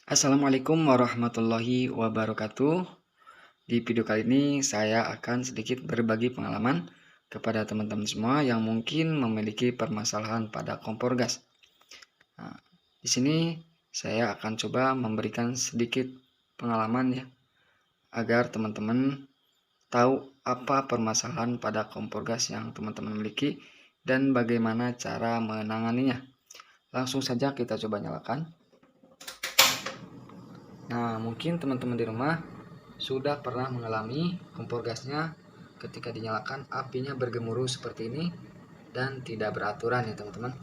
Assalamualaikum warahmatullahi wabarakatuh. Di video kali ini saya akan sedikit berbagi pengalaman kepada teman-teman semua yang mungkin memiliki permasalahan pada kompor gas. Nah, di sini saya akan coba memberikan sedikit pengalaman ya, agar teman-teman tahu apa permasalahan pada kompor gas yang teman-teman miliki dan bagaimana cara menanganinya. Langsung saja kita coba nyalakan. Nah, mungkin teman-teman di rumah sudah pernah mengalami kompor gasnya ketika dinyalakan apinya bergemuruh seperti ini dan tidak beraturan ya teman-teman.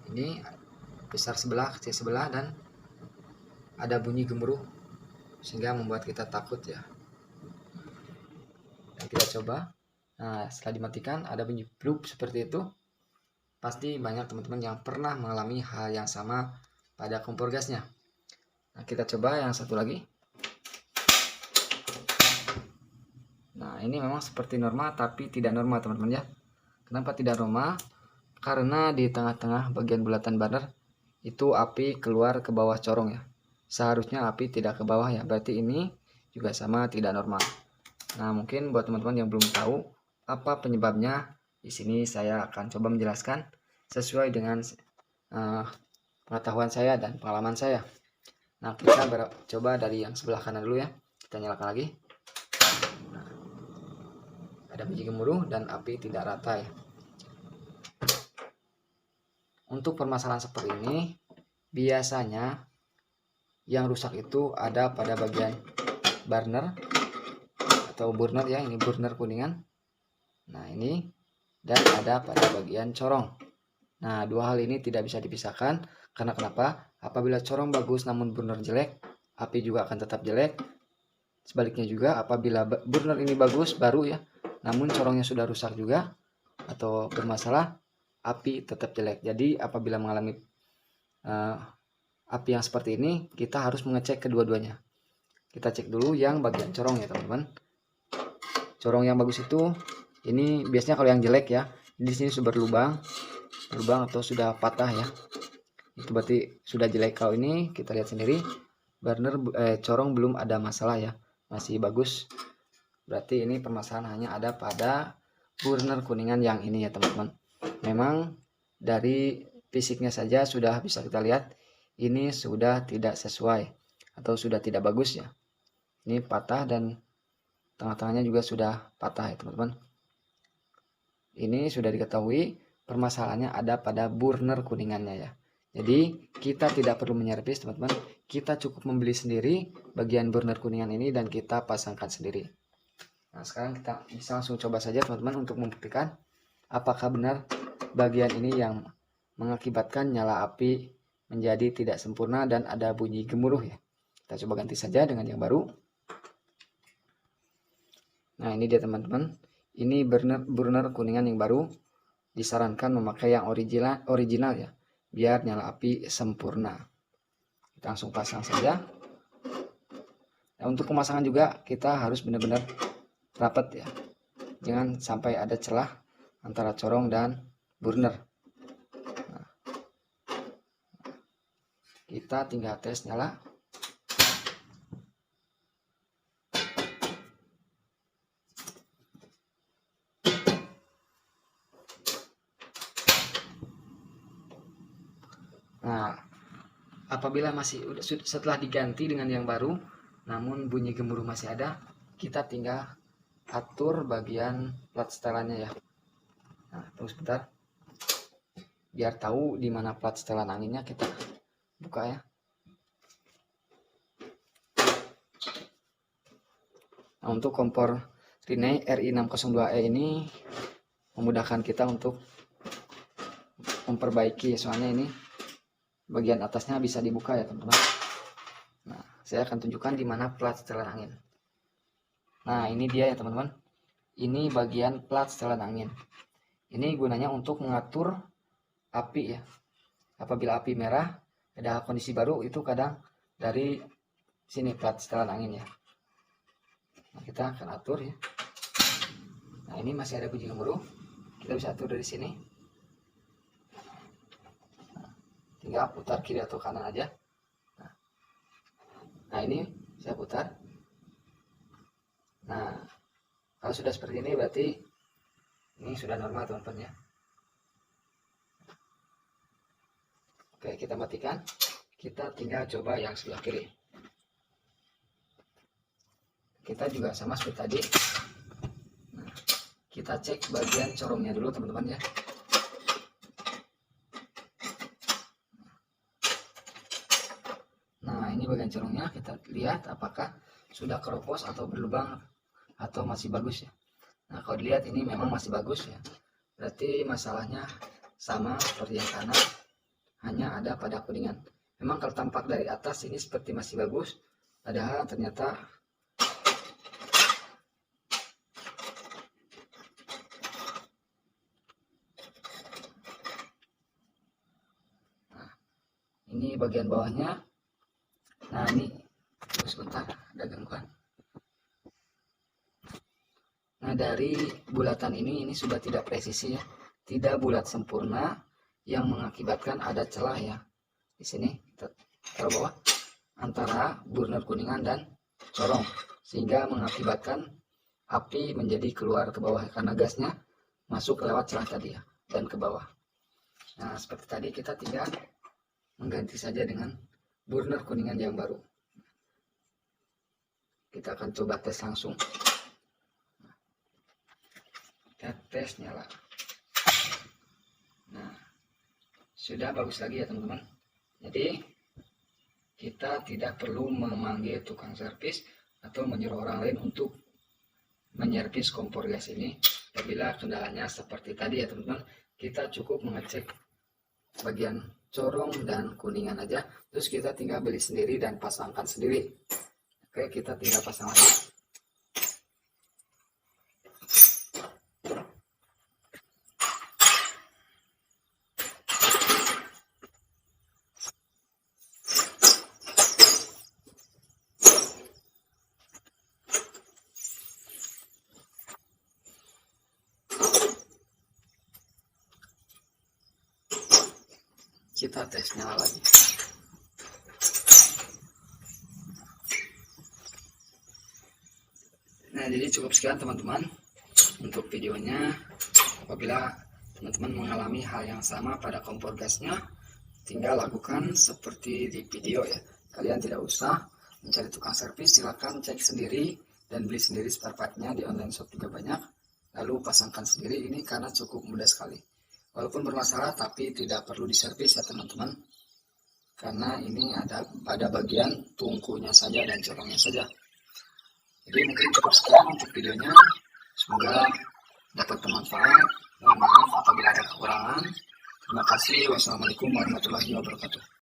Ini besar sebelah, kecil sebelah, dan ada bunyi gemuruh sehingga membuat kita takut ya. Dan kita coba. Nah, setelah dimatikan ada bunyi blup seperti itu. Pasti banyak teman-teman yang pernah mengalami hal yang sama pada kompor gasnya. Nah, kita coba yang satu lagi. Nah, ini memang seperti normal tapi tidak normal teman-teman ya. Kenapa tidak normal? Karena di tengah-tengah bagian bulatan burner itu api keluar ke bawah corong ya. Seharusnya api tidak ke bawah ya. Berarti ini juga sama tidak normal. Nah, mungkin buat teman-teman yang belum tahu apa penyebabnya, di sini saya akan coba menjelaskan sesuai dengan pengetahuan saya dan pengalaman saya. Nah, kita coba dari yang sebelah kanan dulu ya. Kita nyalakan lagi. Ada bunyi gemuruh dan api tidak rata ya. Untuk permasalahan seperti ini biasanya yang rusak itu ada pada bagian burner atau burner ya, ini burner kuningan. Nah, ini dan ada pada bagian corong. Nah, dua hal ini tidak bisa dipisahkan karena kenapa? Apabila corong bagus namun burner jelek, api juga akan tetap jelek. Sebaliknya juga apabila burner ini bagus baru ya, namun corongnya sudah rusak juga atau bermasalah, api tetap jelek. Jadi apabila mengalami api yang seperti ini, kita harus mengecek kedua-duanya. Kita cek dulu yang bagian corong ya teman-teman. Corong yang bagus itu, ini biasanya kalau yang jelek ya, di sini sudah berlubang atau sudah patah ya. Itu berarti sudah jelek. Kalau ini kita lihat sendiri, burner corong belum ada masalah ya, masih bagus. Berarti ini permasalahan hanya ada pada burner kuningan yang ini ya teman-teman. Memang dari fisiknya saja sudah bisa kita lihat ini sudah tidak sesuai atau sudah tidak bagus ya. Ini patah dan tengah-tengahnya juga sudah patah ya teman-teman. Ini sudah diketahui permasalahannya ada pada burner kuningannya ya. Jadi kita tidak perlu menyervis teman-teman. Kita cukup membeli sendiri bagian burner kuningan ini dan kita pasangkan sendiri. Nah, sekarang kita bisa langsung coba saja teman-teman untuk membuktikan apakah benar bagian ini yang mengakibatkan nyala api menjadi tidak sempurna dan ada bunyi gemuruh ya. Kita coba ganti saja dengan yang baru. Nah, ini dia teman-teman. Ini burner kuningan yang baru. Disarankan memakai yang original ya, biar nyala api sempurna. Kita langsung pasang saja. Nah, untuk pemasangan juga kita harus benar-benar rapat ya. Jangan sampai ada celah antara corong dan burner. Nah, kita tinggal tes nyala. Nah, apabila setelah diganti dengan yang baru, namun bunyi gemuruh masih ada, kita tinggal atur bagian plat setelannya ya. Nah, tunggu sebentar. Biar tahu di mana plat setelan anginnya, kita buka ya. Nah, untuk kompor Rinnai RI602E ini memudahkan kita untuk memperbaiki, soalnya ini bagian atasnya bisa dibuka ya teman-teman. Nah, saya akan tunjukkan di mana plat setelan angin. Nah, ini dia ya teman-teman. Ini bagian plat setelan angin. Ini gunanya untuk mengatur api ya. Apabila api merah, ada kondisi baru, itu kadang dari sini plat setelan angin ya. Nah, kita akan atur ya. Nah, ini masih ada bunyi gemuruh. Kita bisa atur dari sini. Nah, tinggal putar kiri atau kanan aja. Nah, Nah, ini saya putar. Nah, kalau sudah seperti ini berarti ini sudah normal teman-teman ya. Oke, kita matikan. Kita tinggal coba yang sebelah kiri. Kita juga sama seperti tadi. Nah, kita cek bagian corongnya dulu teman-teman ya. Nah, ini bagian corongnya, kita lihat apakah sudah keropos atau berlubang atau masih bagus ya. Nah, kalau dilihat ini memang masih bagus ya. Berarti masalahnya sama seperti yang kanan, hanya ada pada kuningan. Memang kalau tampak dari atas ini seperti masih bagus, padahal ternyata ini bagian bawahnya. Nah, ini sebentar, ada gangguan. Nah, dari bulatan ini sudah tidak presisi ya, tidak bulat sempurna, yang mengakibatkan ada celah ya. Di sini kita taruh bawah antara burner kuningan dan corong, sehingga mengakibatkan api menjadi keluar ke bawah karena gasnya masuk lewat celah tadi ya, dan ke bawah. Nah, seperti tadi kita tinggal mengganti saja dengan burner kuningan yang baru. Kita akan coba tes langsung. Kita tes nyala. Nah, sudah bagus lagi ya teman-teman. Jadi kita tidak perlu memanggil tukang servis atau menyuruh orang lain untuk menyervis kompor gas ini. Apabila kendalanya seperti tadi ya teman-teman, kita cukup mengecek bagian corong dan kuningan aja, terus kita tinggal beli sendiri dan pasangkan sendiri. Oke, kita tinggal pasang lagi. Kita tes nyala lagi. Nah, jadi cukup sekian teman-teman untuk videonya. Apabila teman-teman mengalami hal yang sama pada kompor gasnya, tinggal lakukan seperti di video ya. Kalian tidak usah mencari tukang servis, silakan cek sendiri dan beli sendiri spare part-nya di online shop juga banyak. Lalu pasangkan sendiri, ini karena cukup mudah sekali. Walaupun bermasalah tapi tidak perlu diservis ya teman-teman, karena ini ada pada bagian tungkunya saja dan corongnya saja. Jadi mungkin cukup sekian untuk videonya, semoga dapat bermanfaat. Mohon maaf apabila ada kekurangan. Terima kasih. Wassalamualaikum warahmatullahi wabarakatuh.